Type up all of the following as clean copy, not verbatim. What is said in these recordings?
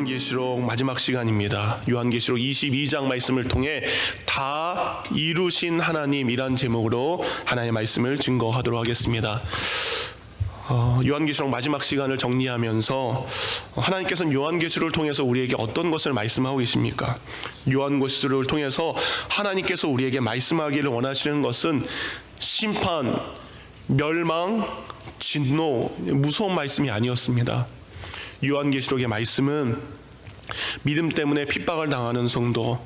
요한계시록 마지막 시간입니다. 요한계시록 22장 말씀을 통해 다 이루신 하나님이란 제목으로 하나님의 말씀을 증거하도록 하겠습니다. 요한계시록 마지막 시간을 정리하면서 하나님께서는 요한계시록을 통해서 우리에게 어떤 것을 말씀하고 계십니까? 요한계시록을 통해서 하나님께서 우리에게 말씀하기를 원하시는 것은 심판, 멸망, 진노, 무서운 말씀이 아니었습니다. 요한계시록의 말씀은 믿음 때문에 핍박을 당하는 성도,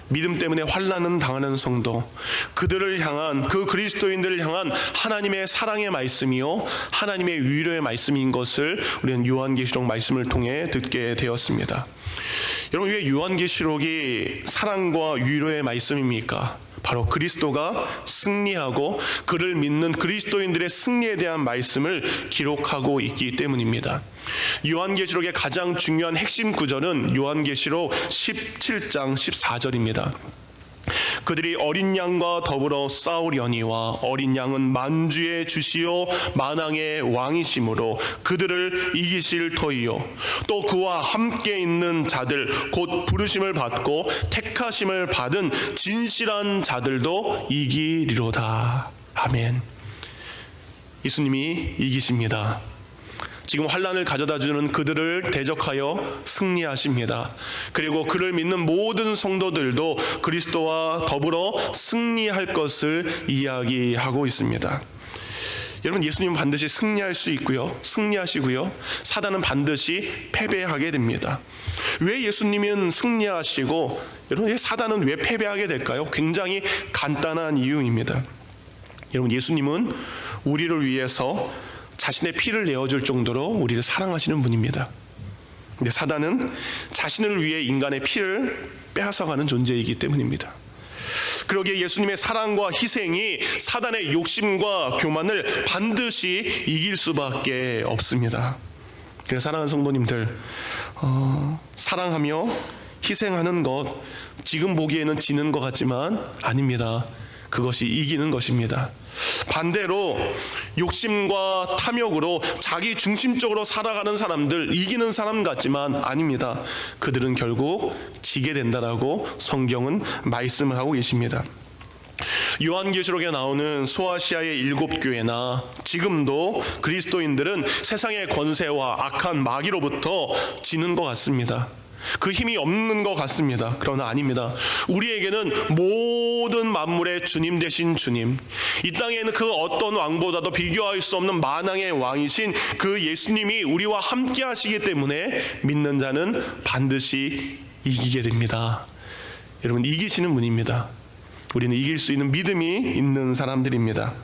믿음 때문에 환난을 당하는 성도, 그들을 향한, 그 그리스도인들을 향한 하나님의 사랑의 말씀이요 하나님의 위로의 말씀인 것을 우리는 요한계시록 말씀을 통해 듣게 되었습니다. 여러분, 왜 요한계시록이 사랑과 위로의 말씀입니까? 바로 그리스도가 승리하고 그를 믿는 그리스도인들의 승리에 대한 말씀을 기록하고 있기 때문입니다. 요한계시록의 가장 중요한 핵심 구절은 요한계시록 17장 14절입니다. 그들이 어린 양과 더불어 싸우려니와 어린 양은 만주의 주시요 만왕의 왕이심으로 그들을 이기실 터이요 또 그와 함께 있는 자들 곧 부르심을 받고 택하심을 받은 진실한 자들도 이기리로다. 아멘. 예수님이 이기십니다. 지금 환난을 가져다주는 그들을 대적하여 승리하십니다. 그리고 그를 믿는 모든 성도들도 그리스도와 더불어 승리할 것을 이야기하고 있습니다. 여러분, 예수님은 반드시 승리할 수 있고요, 승리하시고요, 사단은 반드시 패배하게 됩니다. 왜 예수님은 승리하시고 여러분, 사단은 왜 패배하게 될까요? 굉장히 간단한 이유입니다. 여러분, 예수님은 우리를 위해서 자신의 피를 내어줄 정도로 우리를 사랑하시는 분입니다. 근데 사단은 자신을 위해 인간의 피를 빼앗아가는 존재이기 때문입니다. 그러기에 예수님의 사랑과 희생이 사단의 욕심과 교만을 반드시 이길 수밖에 없습니다. 그래서 사랑하는 성도님들, 사랑하며 희생하는 것, 지금 보기에는 지는 것 같지만 아닙니다. 그것이 이기는 것입니다. 반대로 욕심과 탐욕으로 자기 중심적으로 살아가는 사람들, 이기는 사람 같지만 아닙니다. 그들은 결국 지게 된다라고 성경은 말씀을 하고 계십니다. 요한계시록에 나오는 소아시아의 7교회나 지금도 그리스도인들은 세상의 권세와 악한 마귀로부터 지는 것 같습니다. 그 힘이 없는 것 같습니다. 그러나 아닙니다. 우리에게는 모든 만물의 주님 되신 주님, 이 땅에는 그 어떤 왕보다도 비교할 수 없는 만왕의 왕이신 그 예수님이 우리와 함께 하시기 때문에 믿는 자는 반드시 이기게 됩니다. 여러분, 이기시는 분입니다. 우리는 이길 수 있는 믿음이 있는 사람들입니다.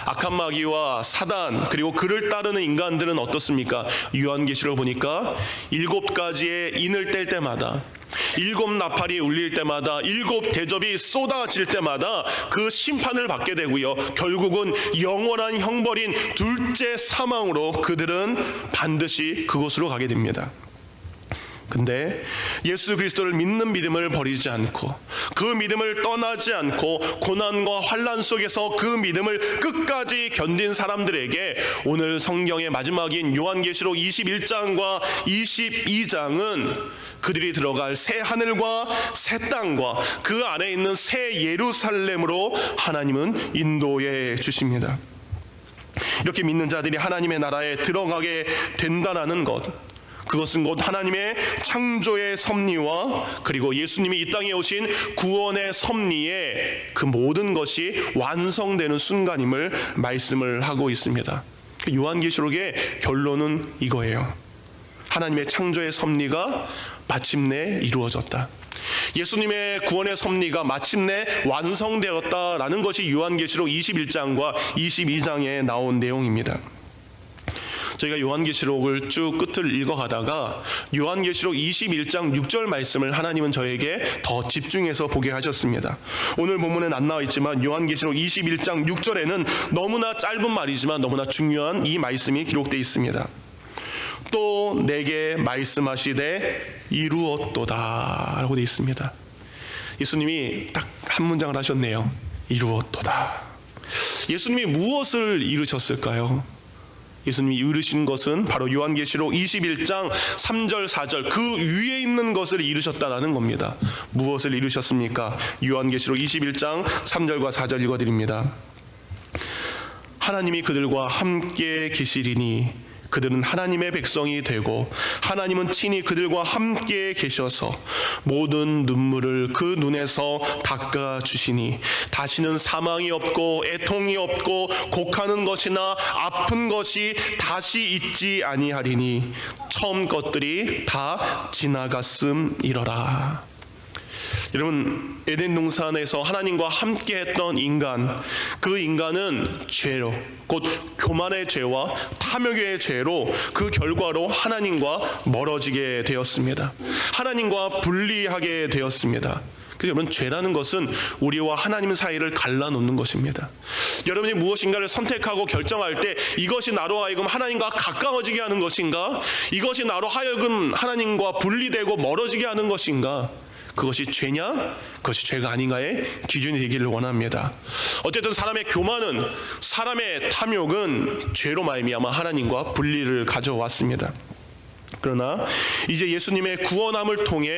악한 마귀와 사단, 그리고 그를 따르는 인간들은 어떻습니까? 요한계시록을 보니까 7가지의 인을 뗄 때마다, 7 나팔이 울릴 때마다, 7 대접이 쏟아질 때마다 그 심판을 받게 되고요, 결국은 영원한 형벌인 둘째 사망으로 그들은 반드시 그곳으로 가게 됩니다. 근데 예수 그리스도를 믿는 믿음을 버리지 않고, 그 믿음을 떠나지 않고 고난과 환난 속에서 그 믿음을 끝까지 견딘 사람들에게 오늘 성경의 마지막인 요한계시록 21장과 22장은 그들이 들어갈 새 하늘과 새 땅과 그 안에 있는 새 예루살렘으로 하나님은 인도해 주십니다. 이렇게 믿는 자들이 하나님의 나라에 들어가게 된다는 것, 그것은 곧 하나님의 창조의 섭리와 그리고 예수님이 이 땅에 오신 구원의 섭리에 그 모든 것이 완성되는 순간임을 말씀을 하고 있습니다. 요한계시록의 결론은 이거예요. 하나님의 창조의 섭리가 마침내 이루어졌다. 예수님의 구원의 섭리가 마침내 완성되었다라는 것이 요한계시록 21장과 22장에 나온 내용입니다. 저희가 요한계시록을 쭉 끝을 읽어가다가 요한계시록 21장 6절 말씀을 하나님은 저에게 더 집중해서 보게 하셨습니다. 오늘 본문엔 안 나와 있지만 요한계시록 21장 6절에는 너무나 짧은 말이지만 너무나 중요한 이 말씀이 기록되어 있습니다. 또 내게 말씀하시되 이루었도다 라고 되어 있습니다. 예수님이 딱 한 문장을 하셨네요. 이루었도다. 예수님이 무엇을 이루셨을까요? 예수님이 이루신 것은 바로 요한계시록 21장 3절 4절 그 위에 있는 것을 이루셨다라는 겁니다. 무엇을 이루셨습니까? 요한계시록 21장 3절과 4절 읽어드립니다. 하나님이 그들과 함께 계시리니 그들은 하나님의 백성이 되고 하나님은 친히 그들과 함께 계셔서 모든 눈물을 그 눈에서 닦아주시니 다시는 사망이 없고 애통이 없고 곡하는 것이나 아픈 것이 다시 있지 아니하리니 처음 것들이 다 지나갔음이러라. 여러분, 에덴 동산에서 하나님과 함께 했던 인간, 그 인간은 죄로, 곧 교만의 죄와 탐욕의 죄로 그 결과로 하나님과 멀어지게 되었습니다. 하나님과 분리하게 되었습니다. 여러분, 죄라는 것은 우리와 하나님 사이를 갈라놓는 것입니다. 여러분이 무엇인가를 선택하고 결정할 때 이것이 나로 하여금 하나님과 가까워지게 하는 것인가? 이것이 나로 하여금 하나님과 분리되고 멀어지게 하는 것인가? 그것이 죄냐? 그것이 죄가 아닌가의 기준이 되기를 원합니다. 어쨌든 사람의 교만은, 사람의 탐욕은 죄로 말미암아 하나님과 분리를 가져왔습니다. 그러나 이제 예수님의 구원함을 통해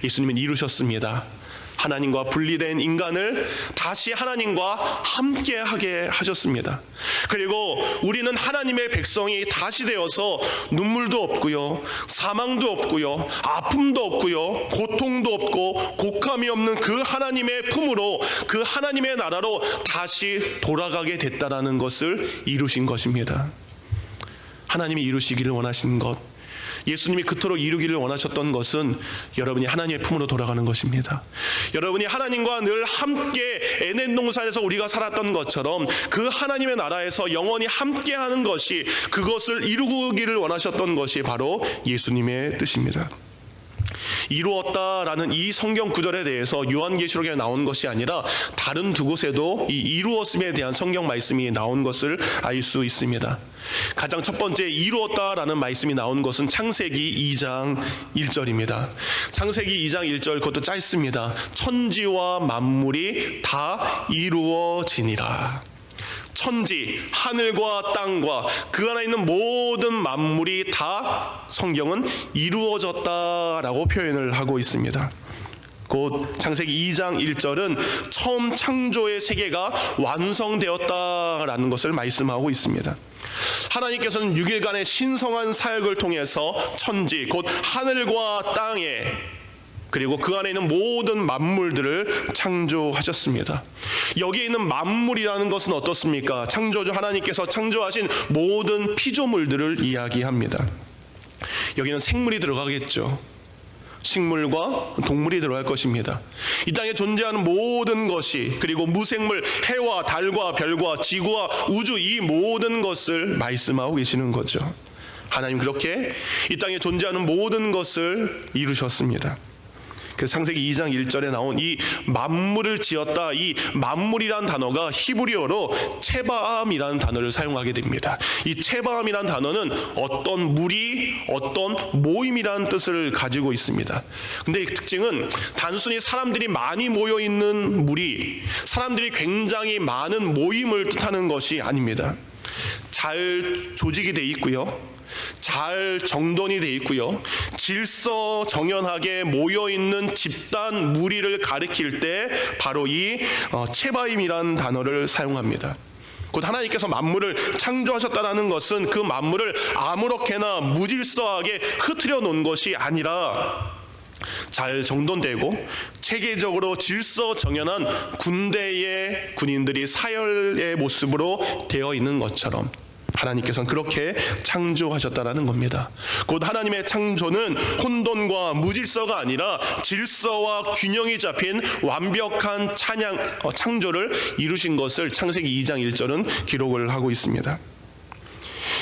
예수님은 이루셨습니다. 하나님과 분리된 인간을 다시 하나님과 함께하게 하셨습니다. 그리고 우리는 하나님의 백성이 다시 되어서 눈물도 없고요, 사망도 없고요, 아픔도 없고요, 고통도 없고 곡함이 없는 그 하나님의 품으로, 그 하나님의 나라로 다시 돌아가게 됐다라는 것을 이루신 것입니다. 하나님이 이루시기를 원하신 것, 예수님이 그토록 이루기를 원하셨던 것은 여러분이 하나님의 품으로 돌아가는 것입니다. 여러분이 하나님과 늘 함께 에덴 동산에서 우리가 살았던 것처럼 그 하나님의 나라에서 영원히 함께하는 것이, 그것을 이루기를 원하셨던 것이 바로 예수님의 뜻입니다. 이루었다라는 이 성경 구절에 대해서 요한계시록에 나온 것이 아니라 다른 두 곳에도 이 이루었음에 대한 성경 말씀이 나온 것을 알 수 있습니다. 가장 첫 번째 이루었다라는 말씀이 나온 것은 창세기 2장 1절입니다. 창세기 2장 1절, 그것도 짧습니다. 천지와 만물이 다 이루어지니라. 천지, 하늘과 땅과 그 안에 있는 모든 만물이 다 성경은 이루어졌다라고 표현을 하고 있습니다. 곧 창세기 2장 1절은 처음 창조의 세계가 완성되었다라는 것을 말씀하고 있습니다. 하나님께서는 6일간의 신성한 사역을 통해서 천지, 곧 하늘과 땅에, 그리고 그 안에 있는 모든 만물들을 창조하셨습니다. 여기에 있는 만물이라는 것은 어떻습니까? 창조주 하나님께서 창조하신 모든 피조물들을 이야기합니다. 여기는 생물이 들어가겠죠. 식물과 동물이 들어갈 것입니다. 이 땅에 존재하는 모든 것이, 그리고 무생물, 해와 달과 별과 지구와 우주, 이 모든 것을 말씀하고 계시는 거죠. 하나님 그렇게 이 땅에 존재하는 모든 것을 이루셨습니다. 그래서 창세기 2장 1절에 나온 이 만물을 지었다, 이 만물이란 단어가 히브리어로 체바암이라는 단어를 사용하게 됩니다. 이 체바암이란 단어는 어떤 무리, 어떤 모임이라는 뜻을 가지고 있습니다. 근데 이 특징은 단순히 사람들이 많이 모여 있는 무리, 사람들이 굉장히 많은 모임을 뜻하는 것이 아닙니다. 잘 조직이 돼 있고요, 잘 정돈이 돼 있고요, 질서정연하게 모여있는 집단 무리를 가리킬 때 바로 이 체바임이라는 단어를 사용합니다. 곧 하나님께서 만물을 창조하셨다는 것은 그 만물을 아무렇게나 무질서하게 흐트려 놓은 것이 아니라 잘 정돈되고 체계적으로 질서정연한 군대의 군인들이 사열의 모습으로 되어 있는 것처럼 하나님께서는 그렇게 창조하셨다라는 겁니다. 곧 하나님의 창조는 혼돈과 무질서가 아니라 질서와 균형이 잡힌 완벽한 창조를 이루신 것을 창세기 2장 1절은 기록을 하고 있습니다.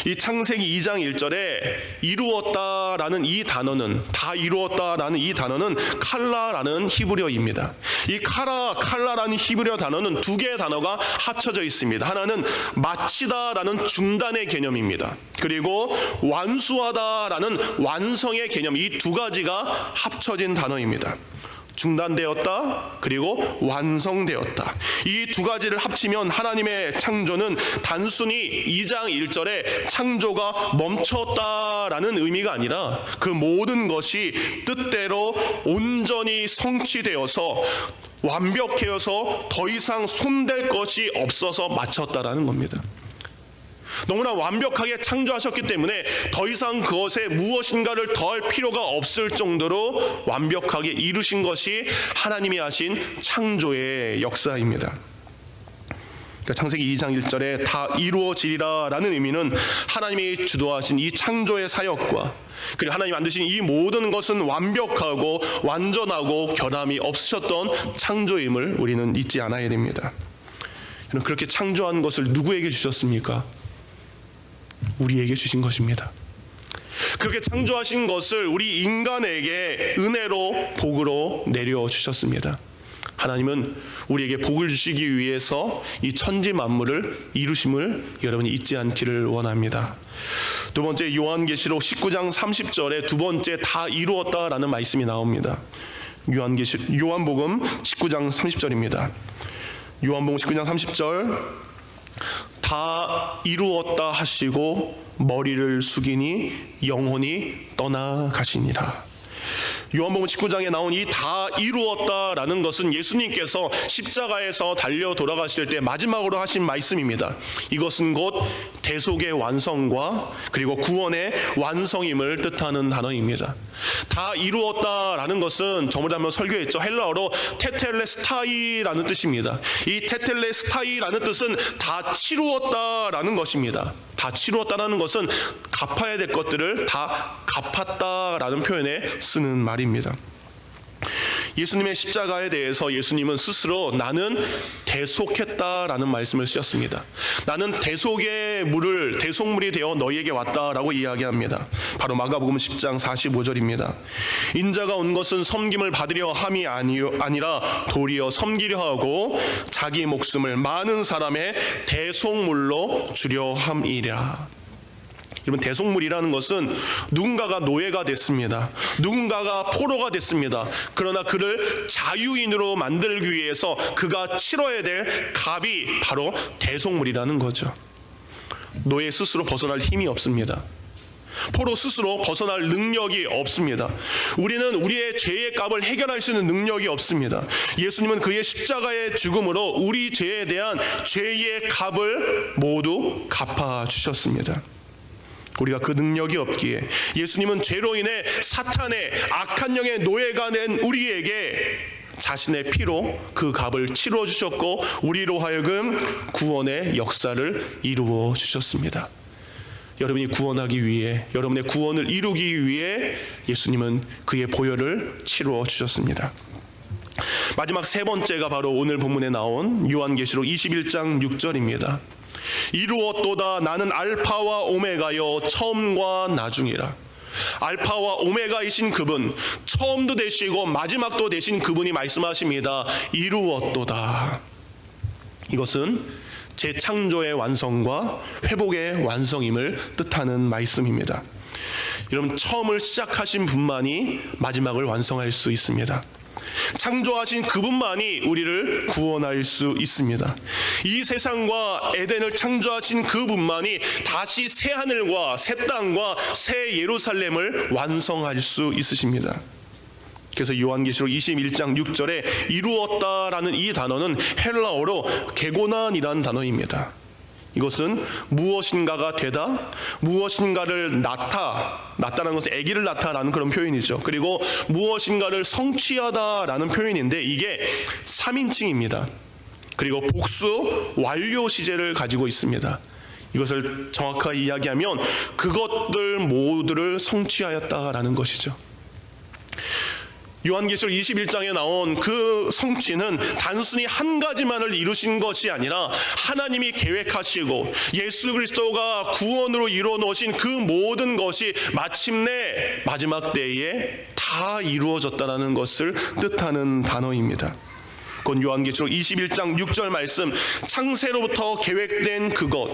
이 창세기 2장 1절에 이루었다라는 이 단어는, 다 이루었다라는 이 단어는 칼라라는 히브리어입니다. 이 칼라라는 히브리어 단어는 두 개의 단어가 합쳐져 있습니다. 하나는 마치다라는 중단의 개념입니다. 그리고 완수하다라는 완성의 개념, 이 두 가지가 합쳐진 단어입니다. 중단되었다, 그리고 완성되었다. 이 두 가지를 합치면 하나님의 창조는 단순히 2장 1절에 창조가 멈췄다라는 의미가 아니라 그 모든 것이 뜻대로 온전히 성취되어서 완벽해서 더 이상 손댈 것이 없어서 마쳤다라는 겁니다. 너무나 완벽하게 창조하셨기 때문에 더 이상 그것에 무엇인가를 더할 필요가 없을 정도로 완벽하게 이루신 것이 하나님이 하신 창조의 역사입니다. 그러니까 창세기 2장 1절에 다 이루어지리라 라는 의미는 하나님이 주도하신 이 창조의 사역과 그리고 하나님이 만드신 이 모든 것은 완벽하고 완전하고 결함이 없으셨던 창조임을 우리는 잊지 않아야 됩니다. 그렇게 창조한 것을 누구에게 주셨습니까? 우리에게 주신 것입니다. 그렇게 창조하신 것을 우리 인간에게 은혜로 복으로 내려주셨습니다. 하나님은 우리에게 복을 주시기 위해서 이 천지 만물을 이루심을 여러분이 잊지 않기를 원합니다. 두 번째, 요한계시록 19장 30절에 두 번째 다 이루었다라는 말씀이 나옵니다. 요한복음 19장 30절입니다. 요한복음 19장 30절, 다 이루었다 하시고 머리를 숙이니 영혼이 떠나가시니라. 요한복음 19장에 나온 이 다 이루었다라는 것은 예수님께서 십자가에서 달려 돌아가실 때 마지막으로 하신 말씀입니다. 이것은 곧 대속의 완성과 그리고 구원의 완성임을 뜻하는 단어입니다. 다 이루었다라는 것은 저번에 한번 설교했죠. 헬라어로 테텔레스타이라는 뜻입니다. 이 테텔레스타이라는 뜻은 다 치루었다라는 것입니다. 다 치루었다라는 것은 갚아야 될 것들을 다 갚았다라는 표현에 쓰는 말입니다. 예수님의 십자가에 대해서 예수님은 스스로 나는 대속했다라는 말씀을 쓰셨습니다. 나는 대속물이 되어 너희에게 왔다라고 이야기합니다. 바로 마가복음 10장 45절입니다. 인자가 온 것은 섬김을 받으려 함이 아니라 도리어 섬기려 하고 자기 목숨을 많은 사람의 대속물로 주려 함이라. 여러분, 대속물이라는 것은 누군가가 노예가 됐습니다. 누군가가 포로가 됐습니다. 그러나 그를 자유인으로 만들기 위해서 그가 치러야 될 값이 바로 대속물이라는 거죠. 노예 스스로 벗어날 힘이 없습니다. 포로 스스로 벗어날 능력이 없습니다. 우리는 우리의 죄의 값을 해결할 수 있는 능력이 없습니다. 예수님은 그의 십자가의 죽음으로 우리 죄에 대한 죄의 값을 모두 갚아주셨습니다. 우리가 그 능력이 없기에 예수님은 죄로 인해 사탄의 악한 영의 노예가 된 우리에게 자신의 피로 그 값을 치루어 주셨고 우리로 하여금 구원의 역사를 이루어 주셨습니다. 여러분이 구원하기 위해, 여러분의 구원을 이루기 위해 예수님은 그의 보혈을 치루어 주셨습니다. 마지막 세 번째가 바로 오늘 본문에 나온 요한계시록 21장 6절입니다. 이루었도다. 나는 알파와 오메가여 처음과 나중이라. 알파와 오메가이신 그분, 처음도 되시고 마지막도 되신 그분이 말씀하십니다. 이루었도다. 이것은 재창조의 완성과 회복의 완성임을 뜻하는 말씀입니다. 여러분, 처음을 시작하신 분만이 마지막을 완성할 수 있습니다. 창조하신 그분만이 우리를 구원할 수 있습니다. 이 세상과 에덴을 창조하신 그분만이 다시 새 하늘과 새 땅과 새 예루살렘을 완성할 수 있으십니다. 그래서 요한계시록 21장 6절에 이루었다라는 이 단어는 헬라어로 게고난이라는 단어입니다. 이것은 무엇인가가 되다, 무엇인가를 낳다라는 것은 아기를 낳다라는 그런 표현이죠. 그리고 무엇인가를 성취하다라는 표현인데 이게 3인칭입니다. 그리고 복수 완료 시제를 가지고 있습니다. 이것을 정확하게 이야기하면 그것들 모두를 성취하였다라는 것이죠. 요한계시록 21장에 나온 그 성취는 단순히 한 가지만을 이루신 것이 아니라 하나님이 계획하시고 예수 그리스도가 구원으로 이루어 놓으신 그 모든 것이 마침내 마지막 때에 다 이루어졌다는 것을 뜻하는 단어입니다. 곧 요한계시록 21장 6절 말씀, 창세로부터 계획된 그것,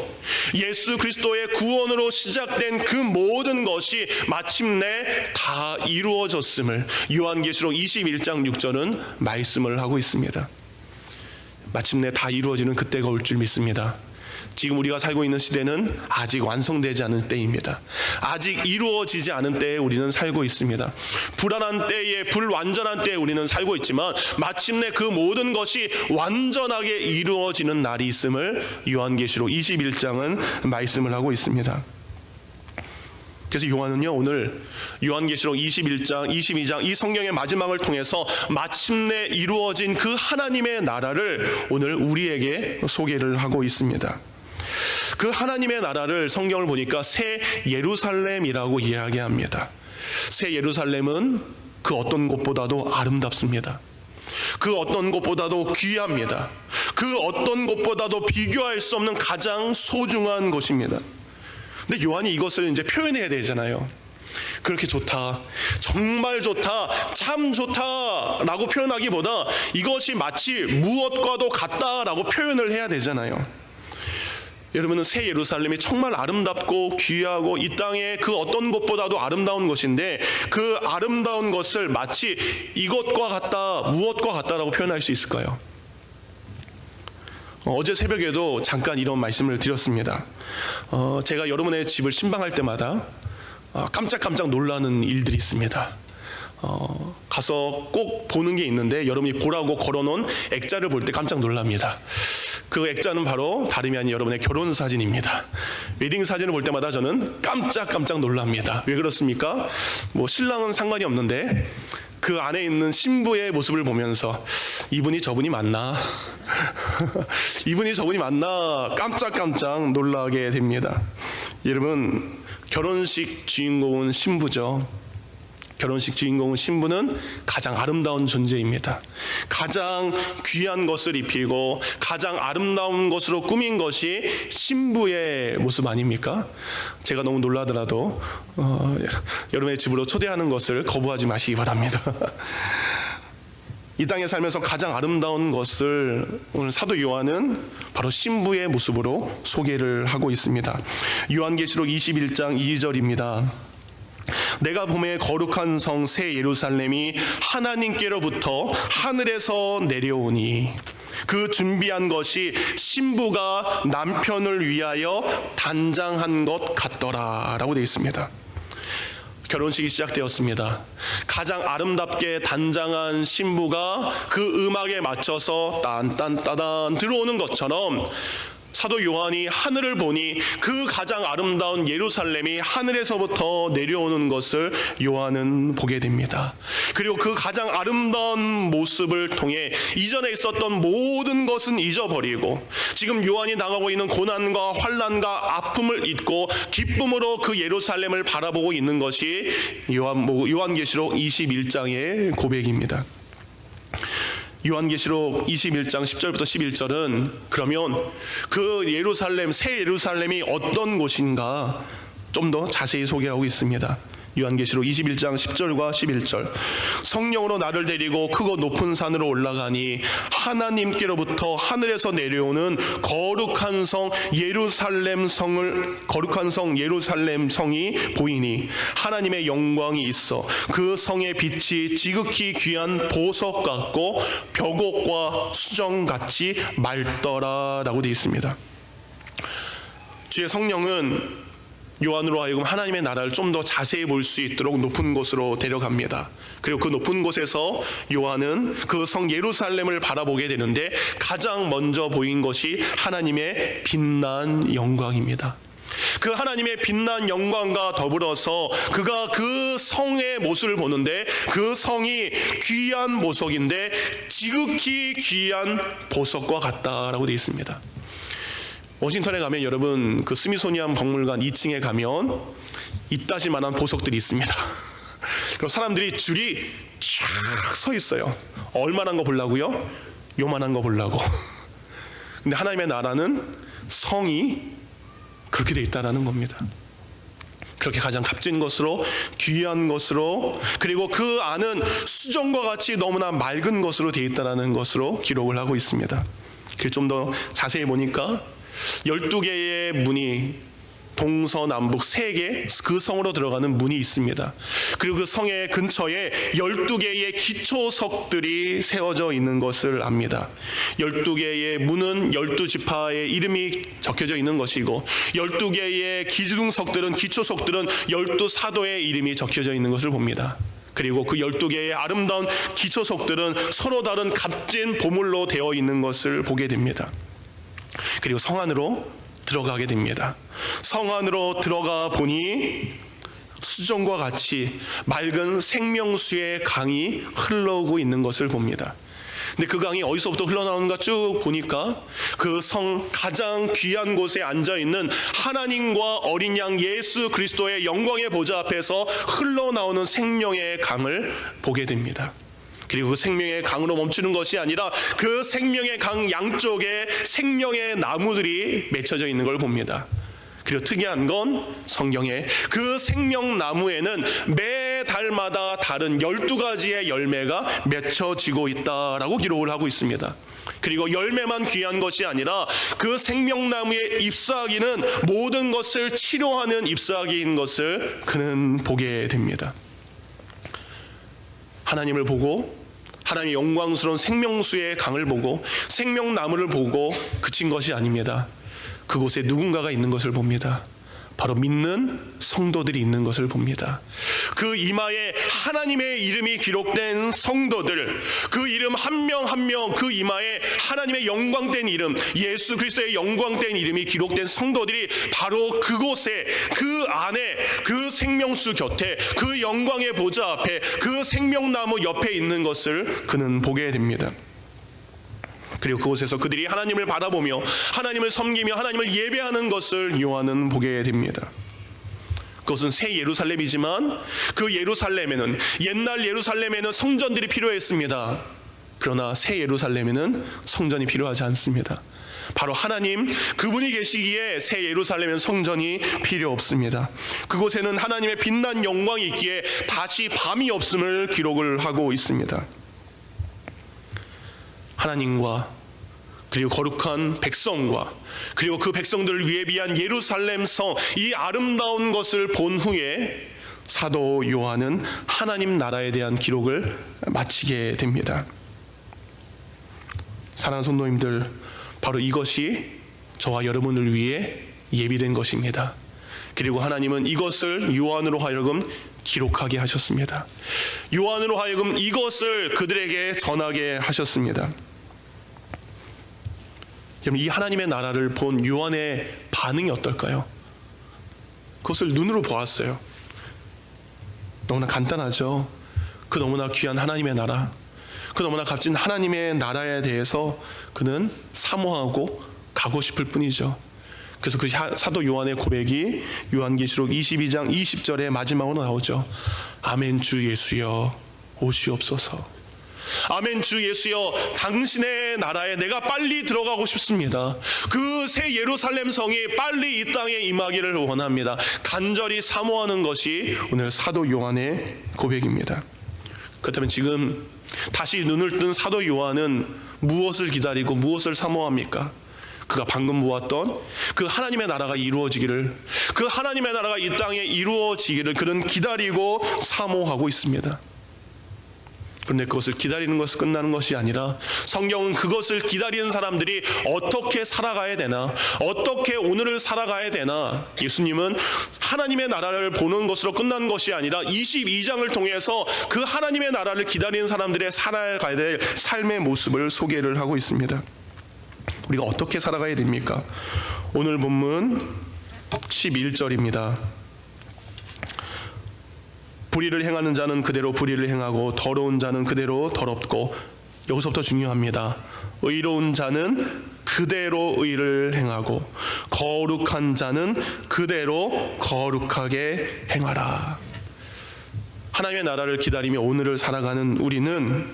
예수 그리스도의 구원으로 시작된 그 모든 것이 마침내 다 이루어졌음을 요한계시록 21장 6절은 말씀을 하고 있습니다. 마침내 다 이루어지는 그때가 올 줄 믿습니다. 지금 우리가 살고 있는 시대는 아직 완성되지 않은 때입니다. 아직 이루어지지 않은 때에 우리는 살고 있습니다. 불안한 때에, 불완전한 때에 우리는 살고 있지만 마침내 그 모든 것이 완전하게 이루어지는 날이 있음을 요한계시록 21장은 말씀을 하고 있습니다. 그래서 요한은요, 오늘 요한계시록 21장, 22장 이 성경의 마지막을 통해서 마침내 이루어진 그 하나님의 나라를 오늘 우리에게 소개를 하고 있습니다. 그 하나님의 나라를 성경을 보니까 새 예루살렘이라고 이야기합니다. 새 예루살렘은 그 어떤 곳보다도 아름답습니다. 그 어떤 곳보다도 귀합니다. 그 어떤 곳보다도 비교할 수 없는 가장 소중한 곳입니다. 근데 요한이 이것을 이제 표현해야 되잖아요. 그렇게 좋다, 정말 좋다, 참 좋다라고 표현하기보다 이것이 마치 무엇과도 같다라고 표현을 해야 되잖아요. 여러분은 새 예루살렘이 정말 아름답고 귀하고 이 땅의 그 어떤 곳보다도 아름다운 것인데 그 아름다운 것을 마치 이것과 같다, 무엇과 같다라고 표현할 수 있을까요? 어제 새벽에도 잠깐 이런 말씀을 드렸습니다. 제가 여러분의 집을 신방할 때마다 깜짝깜짝 놀라는 일들이 있습니다. 가서 꼭 보는 게 있는데 여러분이 보라고 걸어놓은 액자를 볼 때 깜짝 놀랍니다. 그 액자는 바로 다름이 아닌 여러분의 결혼 사진입니다. 웨딩 사진을 볼 때마다 저는 깜짝 놀랍니다. 왜 그렇습니까? 뭐 신랑은 상관이 없는데 그 안에 있는 신부의 모습을 보면서 이분이 저분이 맞나? 이분이 저분이 맞나? 깜짝 놀라게 됩니다. 여러분, 결혼식 주인공은 신부죠. 결혼식 주인공은 신부는 가장 아름다운 존재입니다. 가장 귀한 것을 입히고 가장 아름다운 것으로 꾸민 것이 신부의 모습 아닙니까? 제가 너무 놀라더라도 여러분의 집으로 초대하는 것을 거부하지 마시기 바랍니다. 이 땅에 살면서 가장 아름다운 것을 오늘 사도 요한은 바로 신부의 모습으로 소개를 하고 있습니다. 요한계시록 21장 2절입니다. 내가 봄에 거룩한 성 새 예루살렘이 하나님께로부터 하늘에서 내려오니 그 준비한 것이 신부가 남편을 위하여 단장한 것 같더라 라고 되어 있습니다. 결혼식이 시작되었습니다. 가장 아름답게 단장한 신부가 그 음악에 맞춰서 딴딴따단 들어오는 것처럼 사도 요한이 하늘을 보니 그 가장 아름다운 예루살렘이 하늘에서부터 내려오는 것을 요한은 보게 됩니다. 그리고 그 가장 아름다운 모습을 통해 이전에 있었던 모든 것은 잊어버리고 지금 요한이 당하고 있는 고난과 환난과 아픔을 잊고 기쁨으로 그 예루살렘을 바라보고 있는 것이 요한계시록 21장의 고백입니다. 요한계시록 21장 10절부터 11절은 그러면 그 예루살렘, 새 예루살렘이 어떤 곳인가 좀 더 자세히 소개하고 있습니다. 요한계시록 21장 10절과 11절. 성령으로 나를 데리고 크고 높은 산으로 올라가니 하나님께로부터 하늘에서 내려오는 거룩한 성 예루살렘 성이 보이니 하나님의 영광이 있어 그 성의 빛이 지극히 귀한 보석 같고 벽옥과 수정같이 맑더라라고 되어 있습니다. 주의 성령은 요한으로 하여금 하나님의 나라를 좀 더 자세히 볼 수 있도록 높은 곳으로 데려갑니다. 그리고 그 높은 곳에서 요한은 그 성 예루살렘을 바라보게 되는데 가장 먼저 보인 것이 하나님의 빛난 영광입니다. 그 하나님의 빛난 영광과 더불어서 그가 그 성의 모습을 보는데 그 성이 귀한 보석인데 지극히 귀한 보석과 같다라고 되어 있습니다. 워싱턴에 가면 여러분 그 스미소니안 박물관 2층에 가면 이따시만한 보석들이 있습니다. 그리고 사람들이 줄이 쫙 서 있어요. 얼마나 거 보려고요? 요만한 거 보려고. 근데 하나님의 나라는 성이 그렇게 돼 있다라는 겁니다. 그렇게 가장 값진 것으로, 귀한 것으로, 그리고 그 안은 수정과 같이 너무나 맑은 것으로 되어 있다는 것으로 기록을 하고 있습니다. 좀 더 자세히 보니까 12개의 문이 동서남북 3개 그 성으로 들어가는 문이 있습니다. 그리고 그 성의 근처에 12개의 기초석들이 세워져 있는 것을 압니다. 12개의 문은 12지파의 이름이 적혀져 있는 것이고, 12개의 기둥석들은, 기초석들은 12사도의 이름이 적혀져 있는 것을 봅니다. 그리고 그 12개의 아름다운 기초석들은 서로 다른 값진 보물로 되어 있는 것을 보게 됩니다. 그리고 성 안으로 들어가게 됩니다. 성 안으로 들어가 보니 수정과 같이 맑은 생명수의 강이 흘러오고 있는 것을 봅니다. 근데 그 강이 어디서부터 흘러나오는가 쭉 보니까 그 성 가장 귀한 곳에 앉아있는 하나님과 어린 양 예수 그리스도의 영광의 보좌 앞에서 흘러나오는 생명의 강을 보게 됩니다. 그리고 그 생명의 강으로 멈추는 것이 아니라 그 생명의 강 양쪽에 생명의 나무들이 맺혀져 있는 걸 봅니다. 그리고 특이한 건 성경에 그 생명나무에는 매 달마다 다른 12가지의 열매가 맺혀지고 있다라고 기록을 하고 있습니다. 그리고 열매만 귀한 것이 아니라 그 생명나무의 잎사귀는 모든 것을 치료하는 잎사귀인 것을 그는 보게 됩니다. 하나님을 보고, 하나님의 영광스러운 생명수의 강을 보고, 생명나무를 보고 그친 것이 아닙니다. 그곳에 누군가가 있는 것을 봅니다. 바로 믿는 성도들이 있는 것을 봅니다. 그 이마에 하나님의 이름이 기록된 성도들, 그 이름 한 명 한 명, 그 이마에 하나님의 영광된 이름, 예수 그리스도의 영광된 이름이 기록된 성도들이 바로 그곳에, 그 안에, 그 생명수 곁에, 그 영광의 보좌 앞에, 그 생명나무 옆에 있는 것을 그는 보게 됩니다. 그리고 그곳에서 그들이 하나님을 바라보며 하나님을 섬기며 하나님을 예배하는 것을 요한은 보게 됩니다. 그것은 새 예루살렘이지만 그 예루살렘에는, 옛날 예루살렘에는 성전들이 필요했습니다. 그러나 새 예루살렘에는 성전이 필요하지 않습니다. 바로 하나님, 그분이 계시기에 새 예루살렘에는 성전이 필요 없습니다. 그곳에는 하나님의 빛난 영광이 있기에 다시 밤이 없음을 기록을 하고 있습니다. 하나님과, 그리고 거룩한 백성과, 그리고 그 백성들을 위해 비한 예루살렘 성, 이 아름다운 것을 본 후에 사도 요한은 하나님 나라에 대한 기록을 마치게 됩니다. 사랑하는 성도님들, 바로 이것이 저와 여러분을 위해 예비된 것입니다. 그리고 하나님은 이것을 요한으로 하여금 기록하게 하셨습니다. 요한으로 하여금 이것을 그들에게 전하게 하셨습니다. 여러분, 이 하나님의 나라를 본 요한의 반응이 어떨까요? 그것을 눈으로 보았어요. 너무나 간단하죠. 그 너무나 귀한 하나님의 나라, 그 너무나 값진 하나님의 나라에 대해서 그는 사모하고 가고 싶을 뿐이죠. 그래서 그 사도 요한의 고백이 요한계시록 22장 20절의 마지막으로 나오죠. 아멘 주 예수여 오시옵소서. 아멘 주 예수여, 당신의 나라에 내가 빨리 들어가고 싶습니다. 그 새 예루살렘 성이 빨리 이 땅에 임하기를 원합니다. 간절히 사모하는 것이 오늘 사도 요한의 고백입니다. 그렇다면 지금 다시 눈을 뜬 사도 요한은 무엇을 기다리고 무엇을 사모합니까? 그가 방금 보았던 그 하나님의 나라가 이루어지기를, 그 하나님의 나라가 이 땅에 이루어지기를 그는 기다리고 사모하고 있습니다. 그런데 그것을 기다리는 것이 끝나는 것이 아니라 성경은 그것을 기다리는 사람들이 어떻게 살아가야 되나, 어떻게 오늘을 살아가야 되나, 예수님은 하나님의 나라를 보는 것으로 끝난 것이 아니라 22장을 통해서 그 하나님의 나라를 기다리는 사람들의 살아가야 될 삶의 모습을 소개를 하고 있습니다. 우리가 어떻게 살아가야 됩니까? 오늘 본문 11절입니다. 불의를 행하는 자는 그대로 불의를 행하고 더러운 자는 그대로 더럽고, 여기서부터 중요합니다. 의로운 자는 그대로 의를 행하고 거룩한 자는 그대로 거룩하게 행하라. 하나님의 나라를 기다리며 오늘을 살아가는 우리는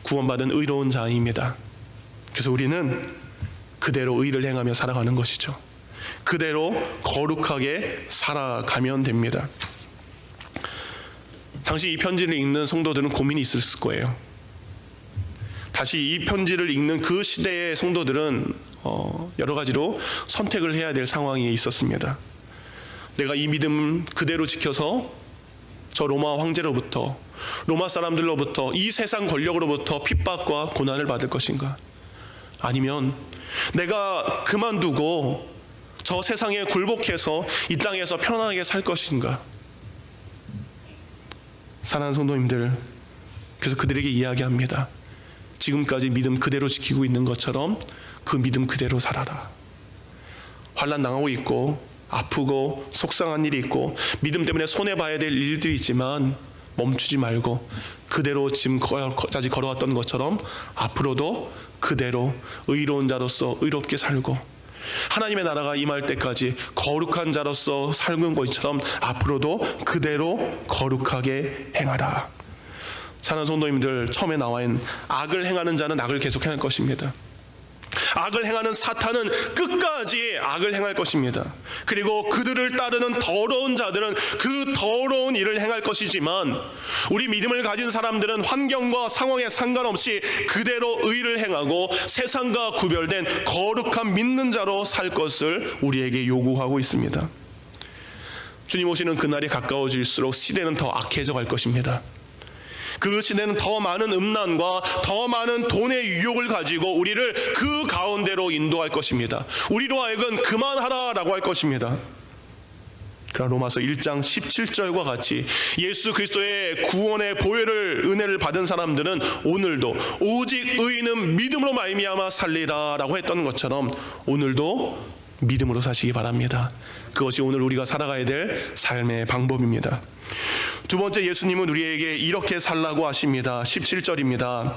구원받은 의로운 자입니다. 그래서 우리는 그대로 의를 행하며 살아가는 것이죠. 그대로 거룩하게 살아가면 됩니다. 당시 이 편지를 읽는 성도들은 고민이 있었을 거예요. 다시 이 편지를 읽는 그 시대의 성도들은 여러 가지로 선택을 해야 될 상황이 있었습니다. 내가 이 믿음 그대로 지켜서 저 로마 황제로부터, 로마 사람들로부터, 이 세상 권력으로부터 핍박과 고난을 받을 것인가? 아니면 내가 그만두고 저 세상에 굴복해서 이 땅에서 편안하게 살 것인가? 사랑하는 성도님들, 그래서 그들에게 이야기합니다. 지금까지 믿음 그대로 지키고 있는 것처럼 그 믿음 그대로 살아라. 환난 당하고 있고 아프고 속상한 일이 있고 믿음 때문에 손해봐야 될 일들이 있지만 멈추지 말고 그대로 지금까지 걸어왔던 것처럼 앞으로도 그대로 의로운 자로서 의롭게 살고 하나님의 나라가 임할 때까지 거룩한 자로서 살는 것처럼 앞으로도 그대로 거룩하게 행하라. 사랑하는 성도님들, 처음에 나와 있는 악을 행하는 자는 악을 계속 행할 것입니다. 악을 행하는 사탄은 끝까지 악을 행할 것입니다. 그리고 그들을 따르는 더러운 자들은 그 더러운 일을 행할 것이지만 우리 믿음을 가진 사람들은 환경과 상황에 상관없이 그대로 의를 행하고 세상과 구별된 거룩한 믿는 자로 살 것을 우리에게 요구하고 있습니다. 주님 오시는 그날이 가까워질수록 시대는 더 악해져 갈 것입니다. 그 시대는 더 많은 음란과 더 많은 돈의 유혹을 가지고 우리를 그 가운데로 인도할 것입니다. 우리로 하여금 그만하라라고 할 것입니다. 그러나 로마서 1장 17절과 같이 예수 그리스도의 구원의 보혈을 은혜를 받은 사람들은 오늘도 오직 의인은 믿음으로 말미암아 살리라라고 했던 것처럼 오늘도 믿음으로 사시기 바랍니다. 그것이 오늘 우리가 살아가야 될 삶의 방법입니다. 두 번째, 예수님은 우리에게 이렇게 살라고 하십니다. 17절입니다.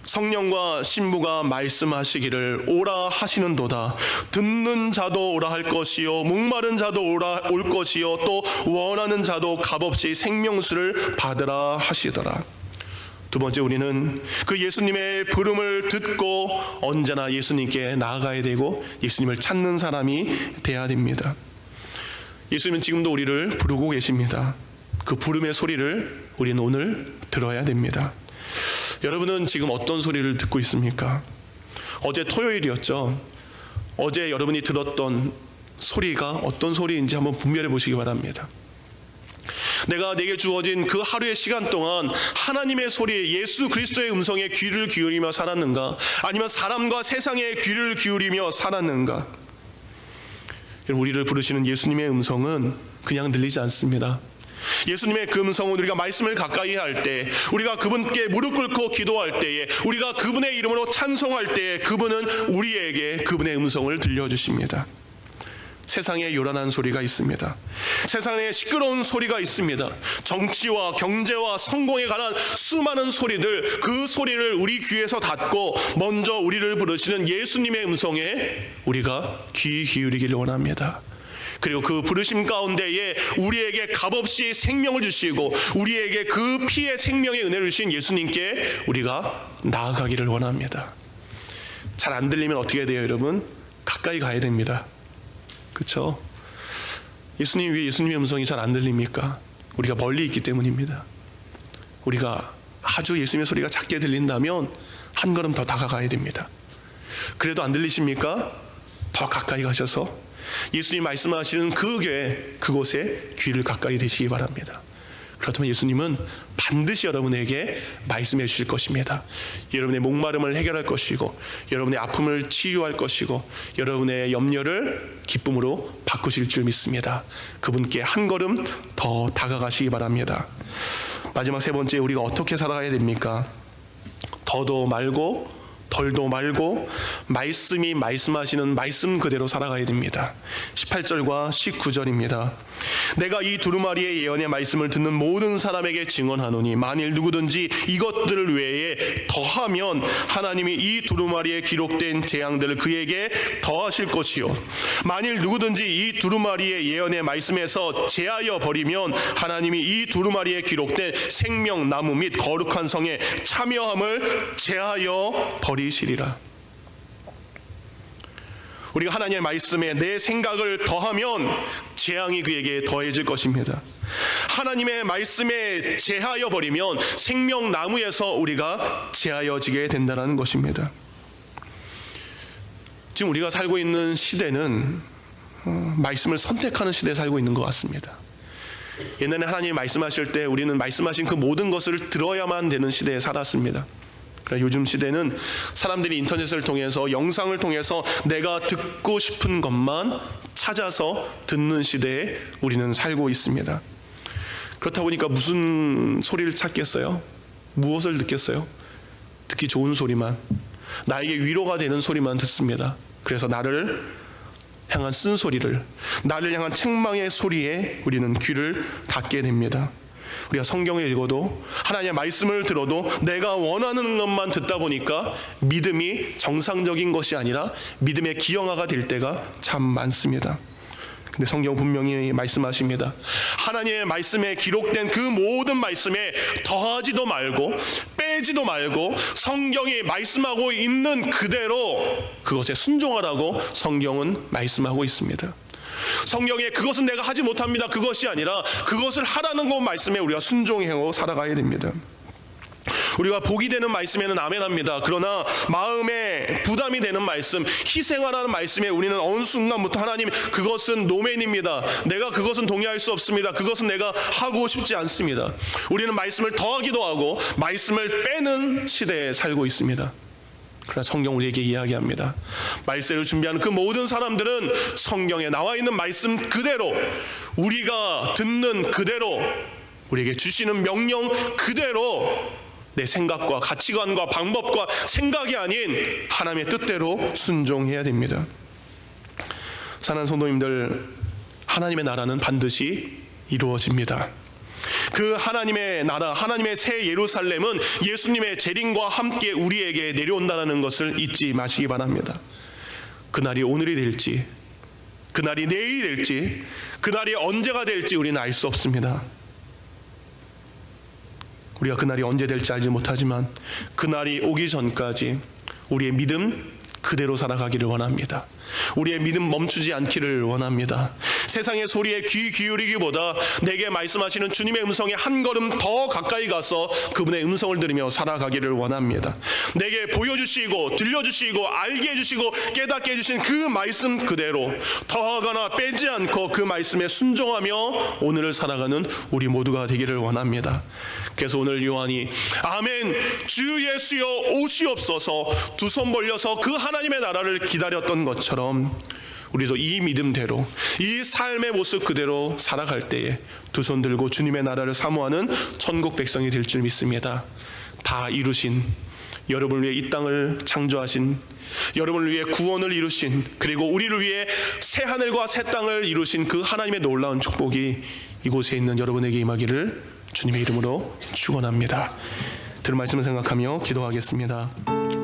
성령과 신부가 말씀하시기를 오라 하시는도다. 듣는 자도 오라 할 것이요 목마른 자도 오라 올 것이요 또 원하는 자도 값없이 생명수를 받으라 하시더라. 두 번째, 우리는 그 예수님의 부름을 듣고 언제나 예수님께 나아가야 되고 예수님을 찾는 사람이 돼야 됩니다. 예수님은 지금도 우리를 부르고 계십니다. 그 부름의 소리를 우리는 오늘 들어야 됩니다. 여러분은 지금 어떤 소리를 듣고 있습니까? 어제 토요일이었죠. 어제 여러분이 들었던 소리가 어떤 소리인지 한번 분별해 보시기 바랍니다. 내게 주어진 그 하루의 시간 동안 하나님의 소리, 예수 그리스도의 음성에 귀를 기울이며 살았는가? 아니면 사람과 세상에 귀를 기울이며 살았는가? 우리를 부르시는 예수님의 음성은 그냥 들리지 않습니다. 예수님의 그 음성은 우리가 말씀을 가까이 할 때, 우리가 그분께 무릎 꿇고 기도할 때에, 우리가 그분의 이름으로 찬송할 때에 그분은 우리에게 그분의 음성을 들려주십니다. 세상에 요란한 소리가 있습니다. 세상에 시끄러운 소리가 있습니다. 정치와 경제와 성공에 관한 수많은 소리들, 그 소리를 우리 귀에서 닫고 먼저 우리를 부르시는 예수님의 음성에 우리가 귀 기울이기를 원합니다. 그리고 그 부르심 가운데에 우리에게 값없이 생명을 주시고 우리에게 그 피의 생명의 은혜를 주신 예수님께 우리가 나아가기를 원합니다. 잘 안 들리면 어떻게 돼요, 여러분? 가까이 가야 됩니다. 그렇죠? 예수님 위에 예수님의 음성이 잘 안 들립니까? 우리가 멀리 있기 때문입니다. 우리가 아주 예수님의 소리가 작게 들린다면 한 걸음 더 다가가야 됩니다. 그래도 안 들리십니까? 더 가까이 가셔서 예수님 말씀하시는 그곳에 귀를 가까이 대시기 바랍니다. 그렇다면 예수님은 반드시 여러분에게 말씀해 주실 것입니다. 여러분의 목마름을 해결할 것이고 여러분의 아픔을 치유할 것이고 여러분의 염려를 기쁨으로 바꾸실 줄 믿습니다. 그분께 한 걸음 더 다가가시기 바랍니다. 마지막 세 번째, 우리가 어떻게 살아가야 됩니까? 더도 말고 덜도 말고 말씀이 말씀하시는 말씀 그대로 살아가야 됩니다. 18절과 19절입니다. 내가 이 두루마리의 예언의 말씀을 듣는 모든 사람에게 증언하노니 만일 누구든지 이것들을 외에 더하면 하나님이 이 두루마리에 기록된 재앙들을 그에게 더하실 것이요 만일 누구든지 이 두루마리의 예언의 말씀에서 제하여 버리면 하나님이 이 두루마리에 기록된 생명나무 및 거룩한 성에 참여함을 제하여 버리시리라. 우리가 하나님의 말씀에 내 생각을 더하면 재앙이 그에게 더해질 것입니다. 하나님의 말씀에 제하여 버리면 생명나무에서 우리가 제하여지게 된다는 것입니다. 지금 우리가 살고 있는 시대는 말씀을 선택하는 시대에 살고 있는 것 같습니다. 옛날에 하나님이 말씀하실 때 우리는 말씀하신 그 모든 것을 들어야만 되는 시대에 살았습니다. 그러나 요즘 시대는 사람들이 인터넷을 통해서, 영상을 통해서 내가 듣고 싶은 것만 찾아서 듣는 시대에 우리는 살고 있습니다. 그렇다 보니까 무슨 소리를 찾겠어요? 무엇을 듣겠어요? 듣기 좋은 소리만, 나에게 위로가 되는 소리만 듣습니다. 그래서 나를 향한 쓴소리를, 나를 향한 책망의 소리에 우리는 귀를 닫게 됩니다. 우리가 성경을 읽어도, 하나님의 말씀을 들어도 내가 원하는 것만 듣다 보니까 믿음이 정상적인 것이 아니라 믿음의 기형아가 될 때가 참 많습니다. 근데 성경 분명히 말씀하십니다. 하나님의 말씀에 기록된 그 모든 말씀에 더하지도 말고 빼지도 말고 성경이 말씀하고 있는 그대로 그것에 순종하라고 성경은 말씀하고 있습니다. 성경에 그것은 내가 하지 못합니다, 그것이 아니라 그것을 하라는 것 말씀에 우리가 순종하고 살아가야 됩니다. 우리가 복이 되는 말씀에는 아멘합니다. 그러나 마음에 부담이 되는 말씀, 희생하라는 말씀에 우리는 어느 순간부터 하나님, 그것은 노맨입니다, 내가 그것은 동의할 수 없습니다, 그것은 내가 하고 싶지 않습니다. 우리는 말씀을 더하기도 하고 말씀을 빼는 시대에 살고 있습니다. 그러나 성경 우리에게 이야기합니다. 말세를 준비하는 그 모든 사람들은 성경에 나와 있는 말씀 그대로, 우리가 듣는 그대로, 우리에게 주시는 명령 그대로 내 생각과 가치관과 방법과 생각이 아닌 하나님의 뜻대로 순종해야 됩니다. 사랑하는 성도님들, 하나님의 나라는 반드시 이루어집니다. 그 하나님의 나라, 하나님의 새 예루살렘은 예수님의 재림과 함께 우리에게 내려온다는 것을 잊지 마시기 바랍니다. 그날이 오늘이 될지, 그날이 내일이 될지, 그날이 언제가 될지 우리는 알 수 없습니다. 우리가 그날이 언제 될지 알지 못하지만 그날이 오기 전까지 우리의 믿음 그대로 살아가기를 원합니다. 우리의 믿음 멈추지 않기를 원합니다. 세상의 소리에 귀 기울이기보다 내게 말씀하시는 주님의 음성에 한 걸음 더 가까이 가서 그분의 음성을 들으며 살아가기를 원합니다. 내게 보여주시고 들려주시고 알게 해주시고 깨닫게 해주신 그 말씀 그대로 더하거나 빼지 않고 그 말씀에 순종하며 오늘을 살아가는 우리 모두가 되기를 원합니다. 그래서 오늘 요한이 아멘 주 예수여 오시옵소서 두 손 벌려서 그 하나님의 나라를 기다렸던 것처럼 우리도 이 믿음대로, 이 삶의 모습 그대로 살아갈 때에 두 손 들고 주님의 나라를 사모하는 천국 백성이 될 줄 믿습니다. 다 이루신, 여러분을 위해 이 땅을 창조하신, 여러분을 위해 구원을 이루신, 그리고 우리를 위해 새 하늘과 새 땅을 이루신 그 하나님의 놀라운 축복이 이곳에 있는 여러분에게 임하기를 주님의 이름으로 축원합니다. 들은 말씀을 생각하며 기도하겠습니다.